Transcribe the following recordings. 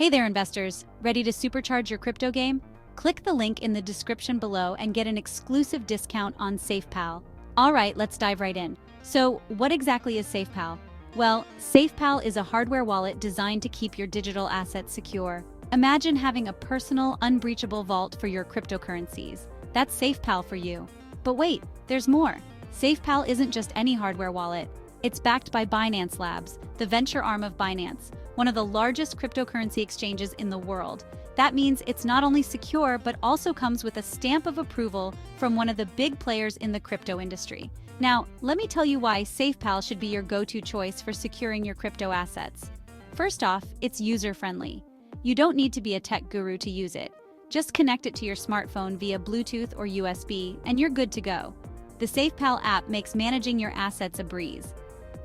Hey there, investors. Ready to supercharge your crypto game? Click the link in the description below and get an exclusive discount on SafePal. All right, let's dive right in. So, what exactly is SafePal? Well, SafePal is a hardware wallet designed to keep your digital assets secure. Imagine having a personal, unbreachable vault for your cryptocurrencies. That's SafePal for you. But wait, there's more. SafePal isn't just any hardware wallet. It's backed by Binance Labs, the venture arm of Binance, one of the largest cryptocurrency exchanges in the world. That means it's not only secure, but also comes with a stamp of approval from one of the big players in the crypto industry. Now, let me tell you why SafePal should be your go-to choice for securing your crypto assets. First off, it's user-friendly. You don't need to be a tech guru to use it. Just connect it to your smartphone via Bluetooth or USB, and you're good to go. The SafePal app makes managing your assets a breeze.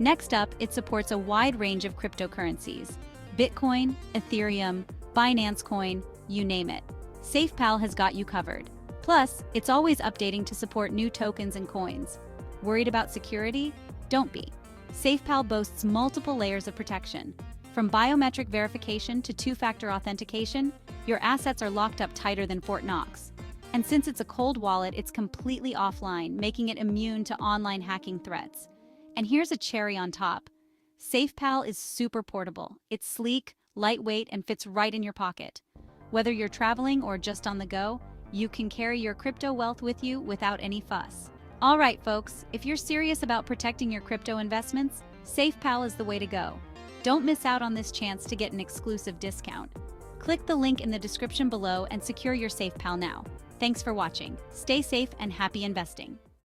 Next up, it supports a wide range of cryptocurrencies. Bitcoin, Ethereum, Binance Coin, you name it. SafePal has got you covered. Plus, it's always updating to support new tokens and coins. Worried about security? Don't be. SafePal boasts multiple layers of protection. From biometric verification to two-factor authentication, your assets are locked up tighter than Fort Knox. And since it's a cold wallet, it's completely offline, making it immune to online hacking threats. And here's a cherry on top. SafePal is super portable. It's sleek, lightweight, and fits right in your pocket. Whether you're traveling or just on the go, you can carry your crypto wealth with you without any fuss. All right, folks, if you're serious about protecting your crypto investments, SafePal is the way to go. Don't miss out on this chance to get an exclusive discount. Click the link in the description below and secure your SafePal now. Thanks for watching. Stay safe and happy investing.